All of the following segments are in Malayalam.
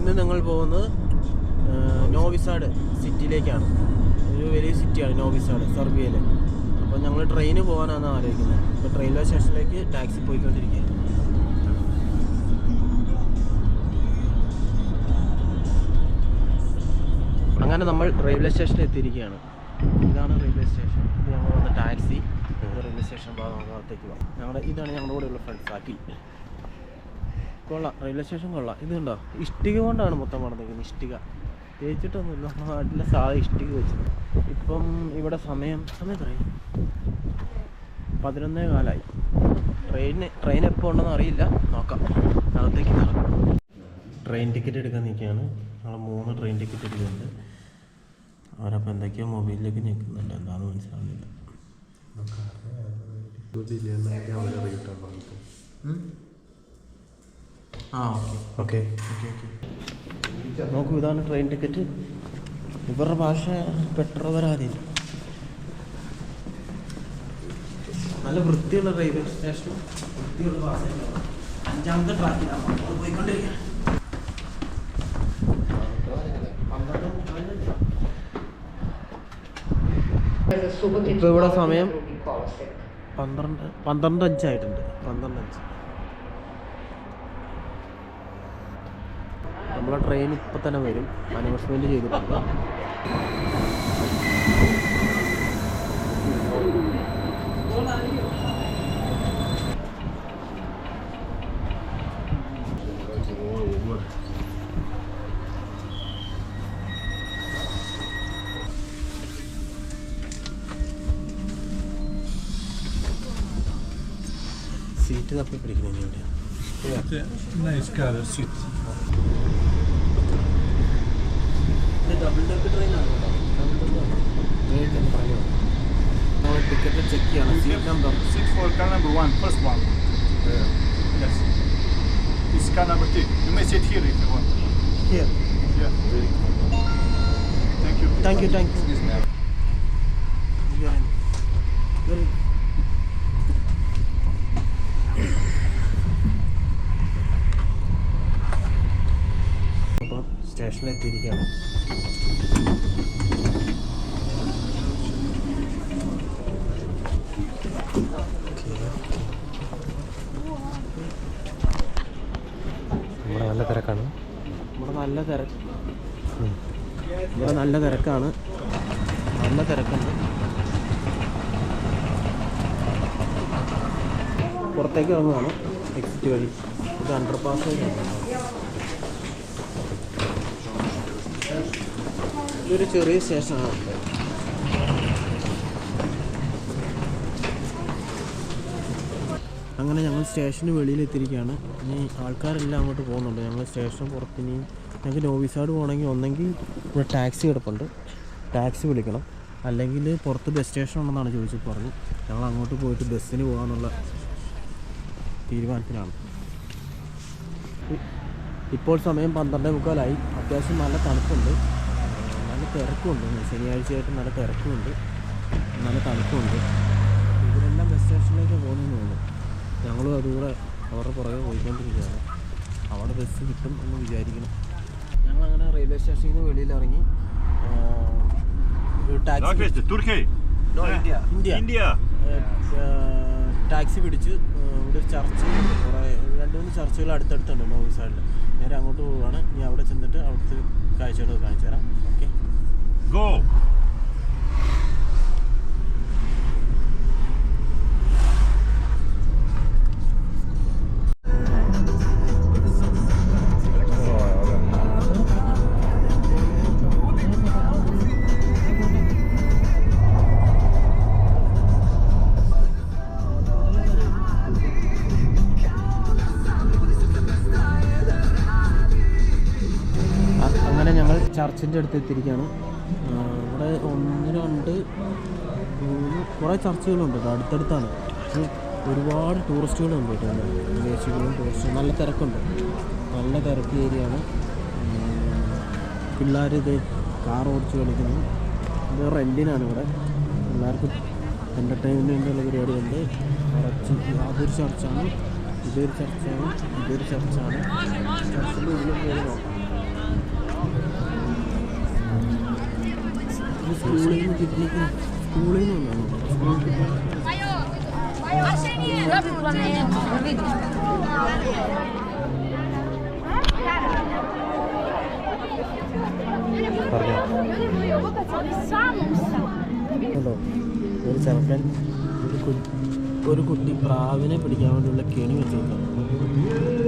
ഇന്ന് ഞങ്ങൾ പോകുന്നത് നോവിസാഡ് സിറ്റിയിലേക്കാണ്. ഒരു വലിയ സിറ്റിയാണ് നോവിസാഡ്, സെർബിയയിൽ. അപ്പോൾ ഞങ്ങൾ ട്രെയിന് പോകാനാണ് ആലോചിക്കുന്നത്. ഇപ്പോൾ റെയിൽവേ സ്റ്റേഷനിലേക്ക് ടാക്സി പോയിക്കൊണ്ടിരിക്കുകയാണ്. അങ്ങനെ നമ്മൾ റെയിൽവേ സ്റ്റേഷനിൽ എത്തിയിരിക്കുകയാണ്. ഇതാണ് റെയിൽവേ സ്റ്റേഷൻ. ഇത് ഞങ്ങൾ വന്ന ടാക്സി റെയിൽവേ സ്റ്റേഷൻ ഭാഗത്തേക്ക് പോകാം. ഇതാണ് ഞങ്ങളുടെ കൂടെയുള്ള ഫ്രണ്ട്സ് ആക്കി. കൊള്ളാം, റെയിൽവേ സ്റ്റേഷൻ കൊള്ളാം. ഇതുണ്ടോ, ഇഷ്ടിക കൊണ്ടാണ് മൊത്തം പണിതിരിക്കുന്നത്. ഇഷ്ടിക തേച്ചിട്ടൊന്നുമില്ല, നമ്മുടെ നാട്ടിലെ സാധാ ഇഷ്ടിക വെച്ചത്. ഇപ്പം ഇവിടെ സമയം പറയും 11:15. ട്രെയിൻ എപ്പോൾ ഉണ്ടെന്ന് അറിയില്ല, നോക്കാം. അകത്തേക്ക് നടക്കാം. ട്രെയിൻ ടിക്കറ്റ് എടുക്കാൻ നിൽക്കുകയാണ്. ഞങ്ങൾ 3 ട്രെയിൻ ടിക്കറ്റ് എടുക്കുന്നുണ്ട്. അവരപ്പോൾ എന്തൊക്കെയോ മൊബൈലിലേക്ക് നിൽക്കുന്നുണ്ട്, എന്താണെന്ന് മനസ്സിലാവുന്നില്ല. ഓക്കെ. നോക്കൂ, ഇതാണ് ട്രെയിൻ ടിക്കറ്റ്. ഇവരുടെ ഭാഷ പെട്രോവരാതില്ല. നല്ല വൃത്തിയുള്ള റെയിൽവേ സ്റ്റേഷൻ, വൃത്തിയുള്ള ഭാഷ. 5ാമത്തെ ട്രാക്കിലാണ് പോയിക്കൊണ്ടിരിക്കുക. ഇപ്പോൾ ഇവിടെ സമയം 12:05 ആയിട്ടുണ്ട്. 12:05. നമ്മളെ ട്രെയിൻ ഇപ്പം തന്നെ വരും. അനൗൺസ്മെൻറ്റ് ചെയ്തിട്ടുണ്ട്. സീറ്റ് തപ്പി പിടിക്കുന്നതിന് വേണ്ടിയാണ്. ഡബിൾ ഡെക്ക് ട്രെയിനാണ്. നമ്മൾ ടിക്കറ്റ് ചെക്ക് ചെയ്യണം. Seat number 6 for car number 1, first one. Yes. This car number 3. You may sit here if you want. Here. Yeah. Thank you. Thank you. Very അപ്പോൾ സ്റ്റേഷനിൽ എത്തിയിരിക്കുകയാണ്. ഇവിടെ നല്ല തിരക്കാണ്. ഇവിടെ നല്ല തിരക്കാണ്. നല്ല തിരക്കുണ്ട്. പുറത്തേക്ക് ഇറങ്ങുകയാണ് എക്സിറ്റ് വഴി. ഇത് അണ്ടർപാസ് വഴിയാണ്. ഇതൊരു ചെറിയ സ്റ്റേഷനാണ്. അങ്ങനെ ഞങ്ങൾ സ്റ്റേഷന് വെളിയിലെത്തിയിരിക്കുകയാണ്. ഇനി ആൾക്കാരെല്ലാം അങ്ങോട്ട് പോകുന്നുണ്ട്. ഞങ്ങൾ സ്റ്റേഷൻ പുറത്തിനി ഞങ്ങൾക്ക് നോവിസാഡ് പോകണമെങ്കിൽ ഒന്നെങ്കിൽ ഇവിടെ ടാക്സി കിടപ്പുണ്ട്, ടാക്സി വിളിക്കണം. അല്ലെങ്കിൽ പുറത്ത് ബസ് സ്റ്റേഷൻ ഉണ്ടെന്നാണ് ചോദിച്ചത് പറഞ്ഞു. ഞങ്ങൾ അങ്ങോട്ട് പോയിട്ട് ബസ്സിന് പോകാമെന്നുള്ള തീരുമാനത്തിലാണ്. ഇപ്പോൾ സമയം 12:45. അത്യാവശ്യം നല്ല തണുപ്പുണ്ട്, നല്ല തിരക്കുണ്ട്. ശനിയാഴ്ചയായിട്ട് നല്ല തിരക്കുമുണ്ട്, നല്ല തണുപ്പുണ്ട്. ഇവരെല്ലാം ബസ് സ്റ്റേഷനിലേക്ക് പോകുന്നതെന്ന് തോന്നുന്നു. ഞങ്ങളും അതുകൂടെ അവരുടെ പുറകെ പോയിക്കൊണ്ടിരിക്കുകയാണ്. അവിടെ ബസ് കിട്ടും എന്ന് വിചാരിക്കണം. ഞങ്ങളങ്ങനെ റെയിൽവേ സ്റ്റേഷനിൽ നിന്ന് വെളിയിലിറങ്ങി ടാക്സി പിടിച്ച് ഇവിടെ ചർച്ച്, കുറേ 2-3 ചർച്ചുകൾ അടുത്തടുത്തുണ്ട് നോവിസാഡിൽ. നേരെ അങ്ങോട്ട് പോവുകയാണ്. ഇനി അവിടെ ചെന്നിട്ട് അവിടുത്തെ കാഴ്ചകൾ കാണിച്ചു തരാം. Okay, go. ചർച്ചിൻ്റെ അടുത്ത് എത്തിയിരിക്കുകയാണ്. ഇവിടെ 1, 2, 3 കുറേ ചർച്ചുകളുണ്ട് അടുത്തടുത്താണ്. ഒരുപാട് ടൂറിസ്റ്റുകളുണ്ട് കേട്ടോ. വിദേശികളും ടൂറിസ്റ്റും. നല്ല തിരക്കുണ്ട്, നല്ല തിരക്ക് ഏരിയയാണ്. പിള്ളേർ ഇത് കാർ ഓടിച്ച് കളിക്കുന്നു. ഇത് റെൻറ്റിനാണ്. ഇവിടെ പിള്ളേർക്ക് എൻ്റർടൈൻമെൻറ്റുള്ള പരിപാടിയുണ്ട്. അതൊരു ചർച്ചാണ്, ഇതൊരു ചർച്ചാണ്, ഇതൊരു ചർച്ചാണ്. ചർച്ചിൻ്റെ ഉള്ളിൽ കയറി നോക്കാം. സ്കൂളിൽ നിന്ന് പിക്നിക്ക് സ്കൂളിൽ നിന്ന് കേട്ടോ ഒരു ചെറുക്കൻ ഒരു കുട്ടി പ്രാവിനെ പിടിക്കാൻ വേണ്ടിയുള്ള കെണി വെച്ചേക്കാണ്.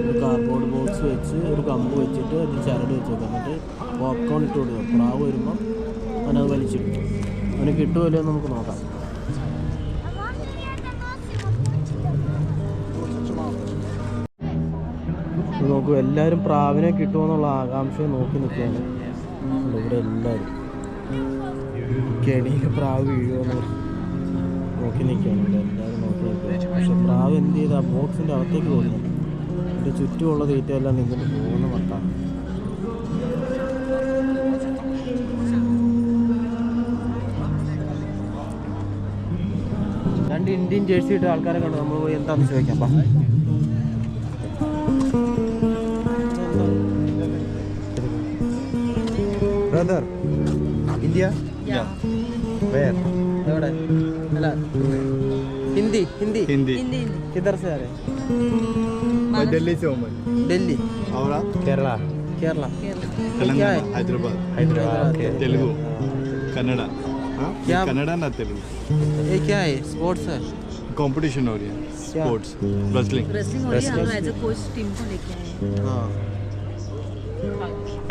ഒരു കാർഡ്ബോർഡ് ബോക്സ് വെച്ച് ഒരു കമ്പ് വെച്ചിട്ട് അതിൽ ചരട് വെച്ചേക്കാം. എന്നിട്ട് പോപ്കോൺ ഇട്ട് കൊടുക്കുക. പ്രാവ് വരുമ്പം അവനത് വലിച്ചിടും. അവന് കിട്ടുമല്ലോ എന്ന് നമുക്ക് നോക്കാം. നോക്കൂ, എല്ലാവരും പ്രാവിനെ കിട്ടുമെന്നുള്ള ആകാംക്ഷയെ നോക്കി നിൽക്കുകയാണ് ഇവിടെ എല്ലാവരും. കെണിയിൽ പ്രാവ് വീഴുമെന്ന് നോക്കി നിൽക്കുകയാണ് ഇവിടെ എല്ലാവരും നോക്കി നിൽക്കുക. പക്ഷെ പ്രാവ് എന്ത് ചെയ്ത് ആ ബോക്സിൻ്റെ അകത്തേക്ക് പോകുന്നില്ല. എൻ്റെ ചുറ്റുമുള്ള തീറ്റയെല്ലാം നിന്നിട്ട് പോകുന്ന മട്ടാണ്. രണ്ട് ഇന്ത്യൻ ജേഴ്സി ഇട്ട ആൾക്കാരെ കണ്ടു. നമ്മൾ പോയി എന്താണെന്ന് ചോദിക്കാം. ബ്രദർ, ഇന്ത്യ വേർ എവിടെ? അല്ല, हिंदी हिंदी हिंदी किधर से आ रहे हैं? मैं दिल्ली से हूँ। मैं दिल्ली और आप? केरला केरला तेलंगाना हैदराबाद तेलुगु कन्नड़ा। क्या? कन्नड़ा ना तेलुगु। ये क्या है? स्पोर्ट्स है? कंपटीशन हो रही है स्पोर्ट्स रेसलिंग हो रही है। हम एज अ कोच टीम को लेके आए हैं। हाँ.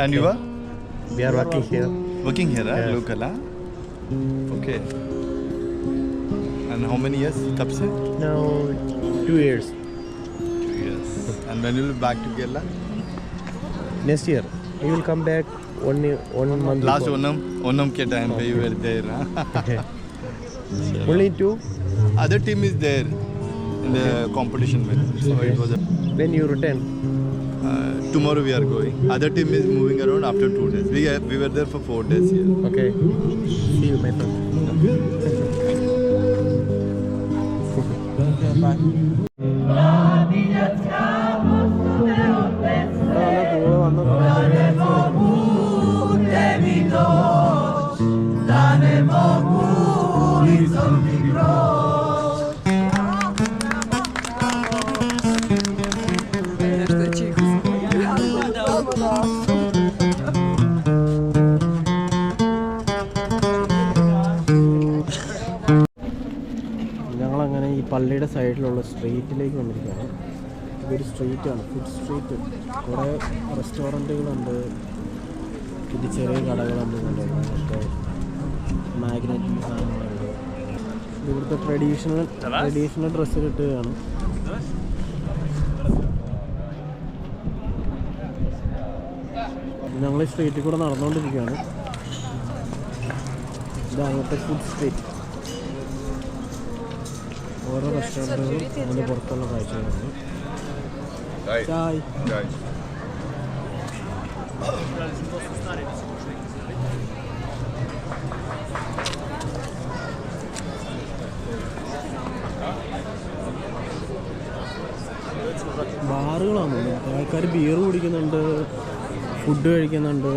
And you are? We are working here. Working here, local, okay. And how many years? कब से? Now 2 years. 2 years. And when you will be back to Kerala? Next year we will come back one month. Last before. Onam के time पे you were there, huh? Only 2. Other team is there in the competition with. So it was When you return? Tomorrow we are going. Other team is moving around after 2 days. We were there for 4 days here. Okay. See you, my friend. ഞങ്ങളങ്ങനെ ഈ പള്ളിയുടെ സൈഡിലുള്ള സ്ട്രീറ്റിലേക്ക് വന്നിരിക്കുകയാണ്. ഇതൊരു സ്ട്രീറ്റാണ്, ഫുഡ് സ്ട്രീറ്റ്. കുറേ റെസ്റ്റോറൻറ്റുകളുണ്ട്, ഇത് ചെറിയ കടകളുണ്ട്, മറ്റേ മാഗ്നറ്റ് സാധനങ്ങളുണ്ട്. ഇവിടുത്തെ ട്രഡീഷണൽ ഡ്രസ്സ് കിട്ടുകയാണ്. ഞങ്ങൾ ഈ സ്ട്രീറ്റിൽ കൂടെ നടന്നുകൊണ്ടിരിക്കുകയാണ്. ഇതാകട്ടെ ഫുഡ് സ്ട്രീറ്റ്. ഓരോ റെസ്റ്റോറൻറ്റുകളും അതിൻ്റെ പുറത്തുള്ള കാഴ്ചകളാണ്. ചായ് ബാറുകളാണ്. ആൾക്കാർ ബിയർ കുടിക്കുന്നുണ്ട്, ഫുഡ് കഴിക്കുന്നുണ്ട്,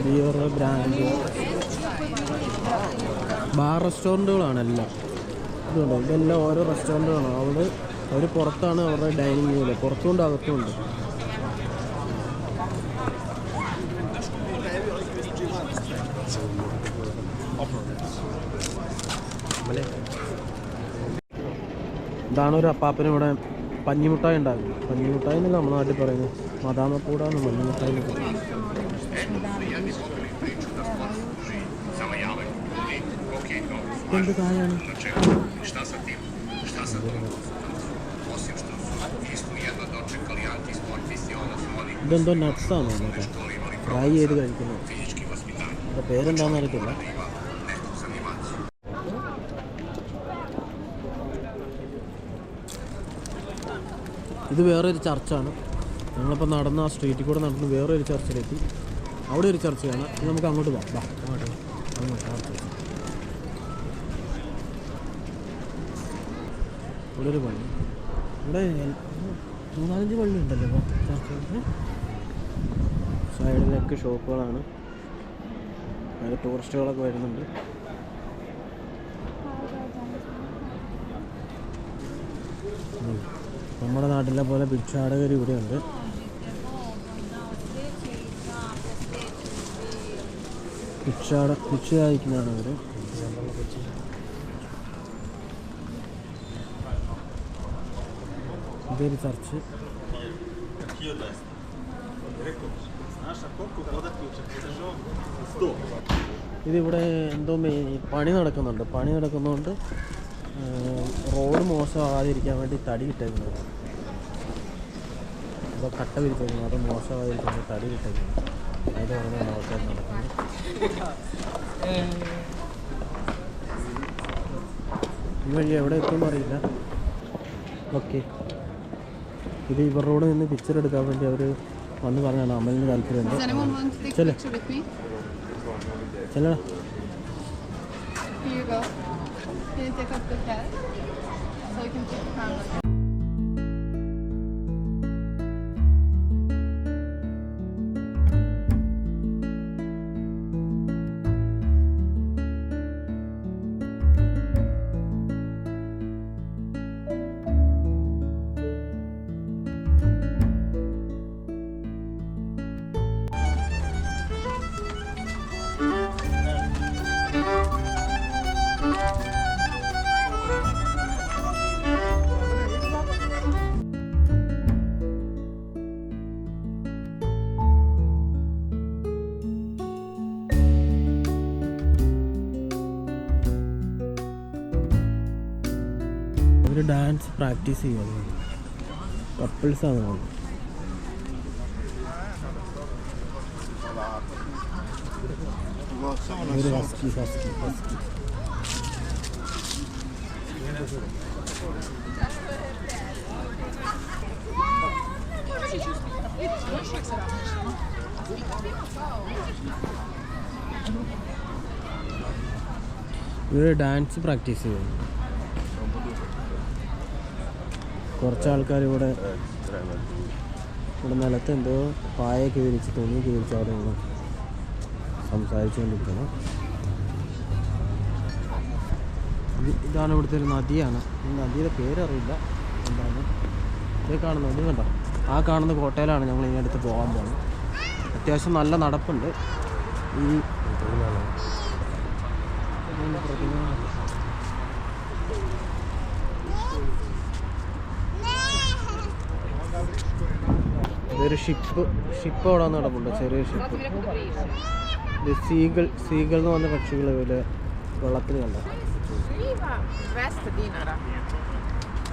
ബിയർ, ബ്രാൻഡ്. ബാർ റെസ്റ്റോറൻറ്റുകളാണ് എല്ലാം. ഇതുണ്ട്, ഇതെല്ലാം ഓരോ റെസ്റ്റോറൻറ്റുകളാണ്. അവർ പുറത്താണ് അവരുടെ ഡൈനിങ് ഏരിയ, പുറത്തുകൊണ്ട് അകത്തുമുണ്ട്. ഇതാണ് ഒരു അപ്പാപ്പന് ഇവിടെ പഞ്ഞിമുട്ടായി ഉണ്ടാകും. പഞ്ഞിമുട്ടായി എന്നല്ല നമ്മുടെ നാട്ടിൽ പറയുന്നത്, മദാമക്കൂടാന്ന് പഞ്ഞിമുട്ടായി. എന്ത് കായാണ്? ഇതെന്തോ നട്ട്സാണോ കേട്ടോ, ഫ്രൈ ചെയ്ത് കഴിക്കുന്നത്. എൻ്റെ പേരെന്താണെന്ന് അറിയത്തില്ല. ഇത് വേറൊരു ചർച്ചാണ്. ഞങ്ങളിപ്പോൾ നടന്ന് ആ സ്ട്രീറ്റിൽ കൂടെ നടന്ന് വേറൊരു ചർച്ചിലെത്തി. അവിടെ ഒരു ചർച്ചയാണ്. ഇത് നമുക്ക് അങ്ങോട്ട് പോകാം. അങ്ങോട്ട് ഇവിടെ ഒരു പള്ളി. ഇവിടെ 3-4 പള്ളി ഉണ്ടല്ലോ ഇപ്പോൾ ചർച്ച. സൈഡിലൊക്കെ ഷോപ്പുകളാണ്. അത് ടൂറിസ്റ്റുകളൊക്കെ വരുന്നുണ്ട്. നമ്മുടെ നാട്ടിലെ പോലെ ഭിക്ഷാടകർ ഇവിടെയുണ്ട്. ഭിക്ഷ കഴിക്കുന്നതാണ് ഇവർ. ഇതൊരു ചർച്ച്. ഇതിവിടെ എന്തോ പണി നടക്കുന്നുണ്ട്. പണി നടക്കുന്നതുകൊണ്ട് റോഡ് മോശമാകാതിരിക്കാൻ വേണ്ടി തടി ഇട്ടേക്കുന്നതാണ്. അപ്പോൾ കട്ട വിരിച്ചേക്കുന്നത്, അത് മോശമാകാതിരിക്കാൻ വേണ്ടി തടി ഇട്ടേക്കുന്നത്. അതിൻ്റെ പറഞ്ഞാണ് ആൾക്കാർ നടക്കുന്നത്. ഈ വഴി എവിടെ എത്തുമെന്ന് അറിയില്ല. ഓക്കെ, ഇത് ഇവരോട് നിന്ന് പിക്ചർ എടുക്കാൻ വേണ്ടി അവർ വന്ന് പറഞ്ഞാണ്. അമലിന് താല്പര്യമുണ്ട്. ചെല്ലടാ. Here you go. Can you take up the cat so you can take the camera? ഇവർ ഡാൻസ് പ്രാക്ടീസ് ചെയ്യുന്നു. കപ്പിൾസാണ് നമ്മൾ. ഒരു ഹസ്കി. ഇവർ ഡാൻസ് പ്രാക്ടീസ് ചെയ്യുന്നു. കുറച്ച് ആൾക്കാർ ഇവിടെ നിലത്ത് എന്തോ പായൊക്കെ വിരിച്ച് തുണിയൊക്കെ വിരിച്ച് അവിടെ നിന്ന് സംസാരിച്ചുകൊണ്ടിരിക്കണം. ഇതാണ് ഇവിടുത്തെ ഒരു നദിയാണ്. ഈ നദിയുടെ പേരറിയില്ല എന്താണ്. ഇത് കാണുന്നത്, ഇത് കണ്ടോ, ആ കാണുന്ന കോട്ടയിലാണ് ഞങ്ങൾ ഇനി അടുത്ത് പോകാൻ പോകുന്നത്. അത്യാവശ്യം നല്ല നടപ്പുണ്ട്. ഈ ഇതൊരു ഷിപ്പ് അവിടെ വന്ന് നടപ്പുണ്ട്, ചെറിയ ഷിപ്പ്. ഇത് സീകൾ എന്ന് പറഞ്ഞ പക്ഷികൾ ഇവര് വെള്ളത്തിൽ കണ്ട.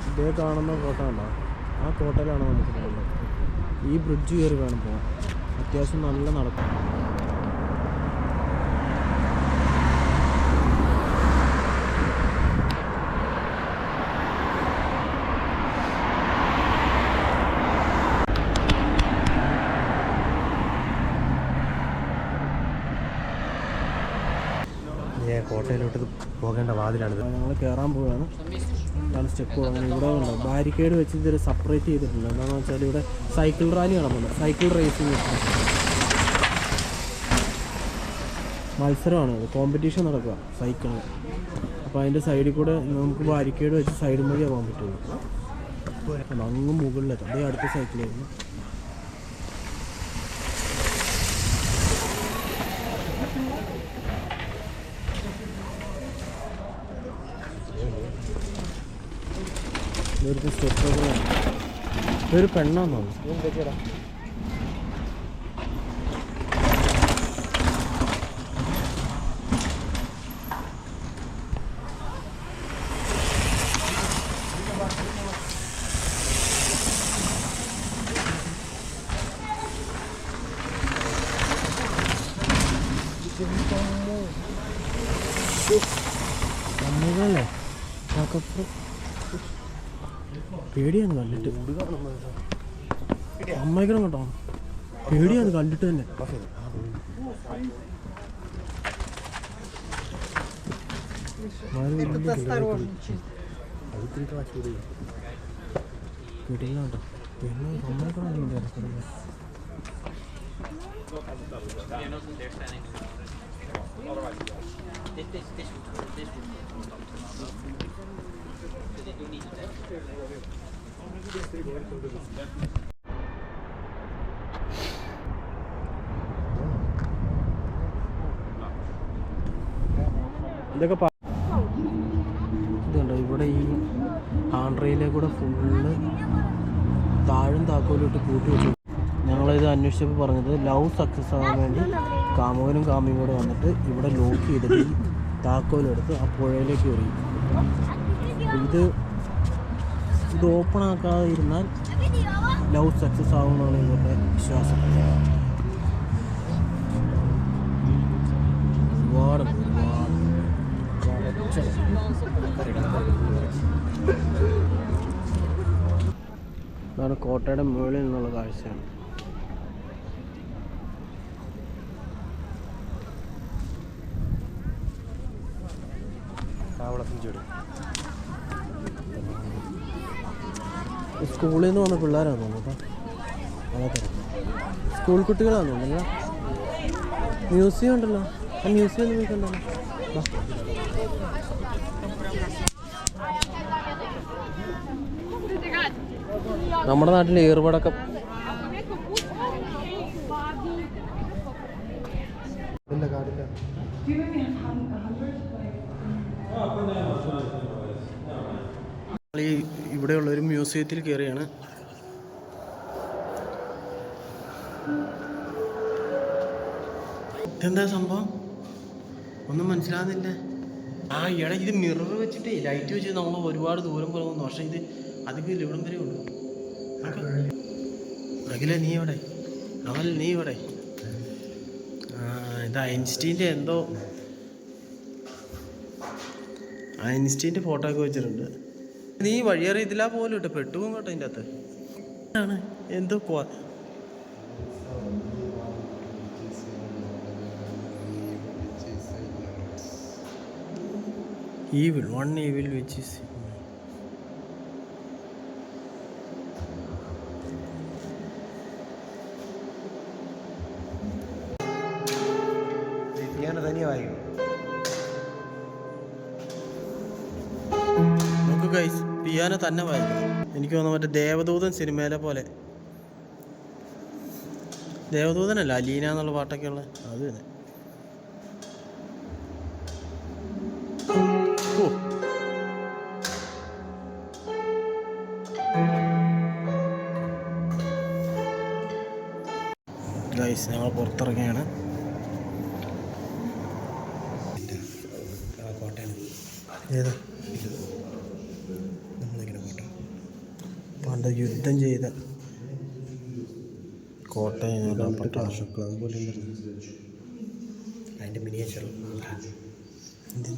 ഇതേ കാണുന്ന കോട്ട ഉണ്ടോ, ആ കോട്ടയിലാണ് നമുക്ക് പോകുന്നത്. ഈ ബ്രിഡ്ജ് കയറി വേണം പോകാൻ. അത്യാവശ്യം നല്ല നടക്കും. കോട്ടയിലോട്ട് പോകേണ്ട വാതിലാണിത്. ഞങ്ങൾ കയറാൻ പോവുകയാണ്. ഇതാണ് സ്റ്റെപ്പ് പോകുന്നത്. ഇവിടെ ഉണ്ടോ ബാരിക്കേഡ് വെച്ച് ഇതൊരു സെപ്പറേറ്റ് ചെയ്തിട്ടുണ്ട്. എന്താണെന്ന് വെച്ചാൽ ഇവിടെ സൈക്കിൾ റാലി നടക്കുന്നത്. സൈക്കിൾ റേസിങ് മത്സരമാണ്. ഇത് കോമ്പറ്റീഷൻ നടക്കുക സൈക്കിളിന്. അപ്പോൾ അതിൻ്റെ സൈഡിൽ കൂടെ നമുക്ക് ബാരിക്കേഡ് വെച്ച് സൈഡ് വഴിയേ പോകാൻ പറ്റുള്ളൂ. അങ്ങ് മുകളിലെത്തും. അതേ അടുത്ത സൈക്കിളായിരുന്നു. ഇതൊരു സ്റ്റെപ്പ്. ഇതൊരു പെണ്ണാന്ന് തോന്നുന്നു. അമ്മകളല്ലേ പേടിയാണ് കണ്ടിട്ട്. അമ്മയ്ക്കണം കേട്ടോ, പേടിയാണ് കണ്ടിട്ട് തന്നെ. വീട്ടില്ല കേട്ടോ, പിന്നെ അമ്മയ്ക്കണം. ഇതൊക്കെ ഇതുണ്ടോ ഇവിടെ ഈ ആന്ധ്രയിലെ കൂടെ ഫുള്ള് താഴും താക്കോലും ഇട്ട് കൂട്ടി വെച്ചു. ഞങ്ങളിത് അന്വേഷിച്ചപ്പോൾ പറഞ്ഞത് ലവ് സക്സസ് ആകാൻ വേണ്ടി കാമുകനും കാമിയും കൂടെ വന്നിട്ട് ഇവിടെ ലോക്ക് ചെയ്തിട്ട് ഈ താക്കോലെടുത്ത് ആ പുഴയിലേക്ക് എറിയും. ഇത് ഓപ്പൺ ആക്കാതെ ഇരുന്നാൽ ലവ് സക്സസ് ആകുമെന്നാണ് ഇവരുടെ വിശ്വാസം. ഒരുപാട് ഇതാണ് കോട്ടയുടെ മുകളിൽ നിന്നുള്ള കാഴ്ചയാണ്. സ്കൂളിൽ നിന്ന് വന്ന പിള്ളേരാണ് തോന്നുന്നു കേട്ടോ. അതൊക്കെ സ്കൂൾ കുട്ടികളാണ് തോന്നുന്നു. മ്യൂസിയം ഉണ്ടല്ലോ, ആ മ്യൂസിയം ഒന്നും പോയിക്കണ്ടല്ലോ. നമ്മുടെ നാട്ടിൽ ഏറുപടക്കം ഈ ഇവിടെയുള്ള ഒരു മ്യൂസിയത്തിൽ കയറിയാണ്. ഇതെന്താ സംഭവം ഒന്നും മനസ്സിലാകുന്നില്ല. ആ ഇടയ്ക്ക് ഇത് മിറർ വെച്ചിട്ട് ലൈറ്റ് വെച്ച് നമ്മൾ ഒരുപാട് ദൂരം പോകുന്നു. പക്ഷേ ഇത് അധികം ഇവിടം വരെ ഉള്ളൂ. അഖില നീ ഇവിടെ, അവൽ നീ ഇവിടെ. ഇത് ഐൻസ്റ്റീൻ്റെ എന്തോ ഐൻസ്റ്റീൻ്റെ ഫോട്ടോ ഒക്കെ വെച്ചിട്ടുണ്ട്. നീ വഴിയറിയത്തില്ല പോലും ഇട്ട് പെട്ടുപോകും കേട്ടോ അതിൻ്റെ അകത്ത്. ആണ് എന്തോ evil, one evil which is നോക്കൂ ഗൈസ്, പിയാനോ തന്നെ വായിക്കും. എനിക്ക് തോന്നുന്നു മറ്റേ ദേവദൂതൻ സിനിമയിലെ പോലെ. ദേവദൂതനല്ല, അലീന എന്നുള്ള പാട്ടൊക്കെ ഉള്ള അത് തന്നെ. ഗൈസ് ഞങ്ങൾ പുറത്തിറങ്ങിയാണ്. ഏതാ നമ്മളിങ്ങനെ കോട്ട പണ്ട് യുദ്ധം ചെയ്ത കോട്ടയം അതിൻ്റെ മിനിയേച്ചർ ഇത്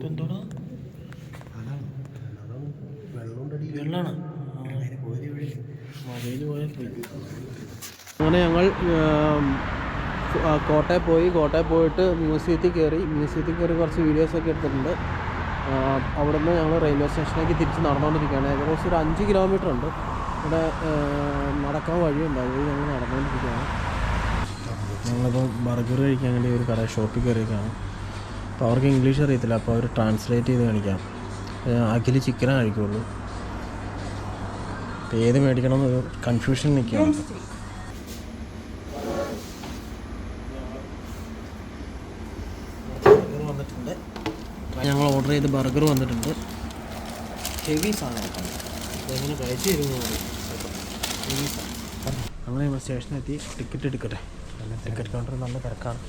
എന്തോടാ വെള്ളമാണ് മൊബൈൽ പോയാൽ പോയി. അങ്ങനെ ഞങ്ങൾ കോട്ടയം പോയിട്ട് മ്യൂസിയത്തിൽ കയറി കുറച്ച് വീഡിയോസൊക്കെ എടുത്തിട്ടുണ്ട്. അവിടെ നിന്ന് ഞങ്ങൾ റെയിൽവേ സ്റ്റേഷനിലേക്ക് തിരിച്ച് നടന്നുകൊണ്ടിരിക്കുകയാണ്. ഏകദേശം ഒരു 5 കിലോമീറ്റർ ഉണ്ട്. ഇവിടെ നടക്കാൻ വഴിയുണ്ട്, അതുവഴി ഞങ്ങൾ നടന്നുകൊണ്ടിരിക്കുകയാണ്. ഞങ്ങളിപ്പോൾ ബർഗർ കഴിക്കാൻ വേണ്ടി ഒരു ഷോപ്പിൽ കയറിയിരിക്കുകയാണ്. അപ്പോൾ അവർക്ക് ഇംഗ്ലീഷ് അറിയത്തില്ല, അപ്പോൾ അവർ ട്രാൻസ്ലേറ്റ് ചെയ്ത് കാണിക്കാം. അഖിൽ ചിക്കനേ കഴിക്കുള്ളൂ. അപ്പോൾ ഏത് മേടിക്കണം എന്നൊരു കൺഫ്യൂഷൻ നിൽക്കുകയാണ്. ബർഗർ വന്നിട്ടുണ്ട്, ഞങ്ങൾ ഓർഡർ ചെയ്ത് ബർഗർ വന്നിട്ടുണ്ട്. ഹെവി സാധനമാണ്, ഇതെങ്ങനെ കഴിച്ച് തരുന്നു. ഹെവി സാധനം. നമ്മൾ സ്റ്റേഷനിലെത്തി ടിക്കറ്റ് എടുക്കട്ടെ. ടിക്കറ്റ് കൗണ്ടർ നല്ല തിരക്കാണ്.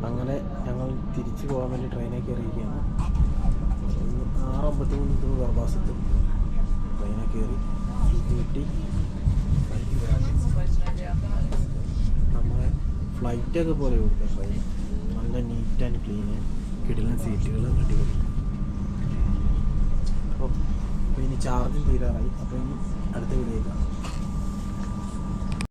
അങ്ങനെ ഞങ്ങൾ തിരിച്ചു പോകാൻ വേണ്ടി ട്രെയിനിൽ കയറിയിരിക്കുകയാണ്. 6:53 ഗർഭാസത്ത് ട്രെയിനിൽ കയറി വീട്ടി. നമ്മളെ ഫ്ലൈറ്റൊക്കെ പോലെ കൊടുക്കുക ട്രെയിൻ. നല്ല നീറ്റ് ആൻഡ് ക്ലീന്, കിടിലൻ സീറ്റുകൾ, അടിപൊളി. അപ്പോൾ ഇനി ചാർജ് തീരാറായി. അപ്പോൾ ഇനി അടുത്ത വീഡിയോ കാണാം.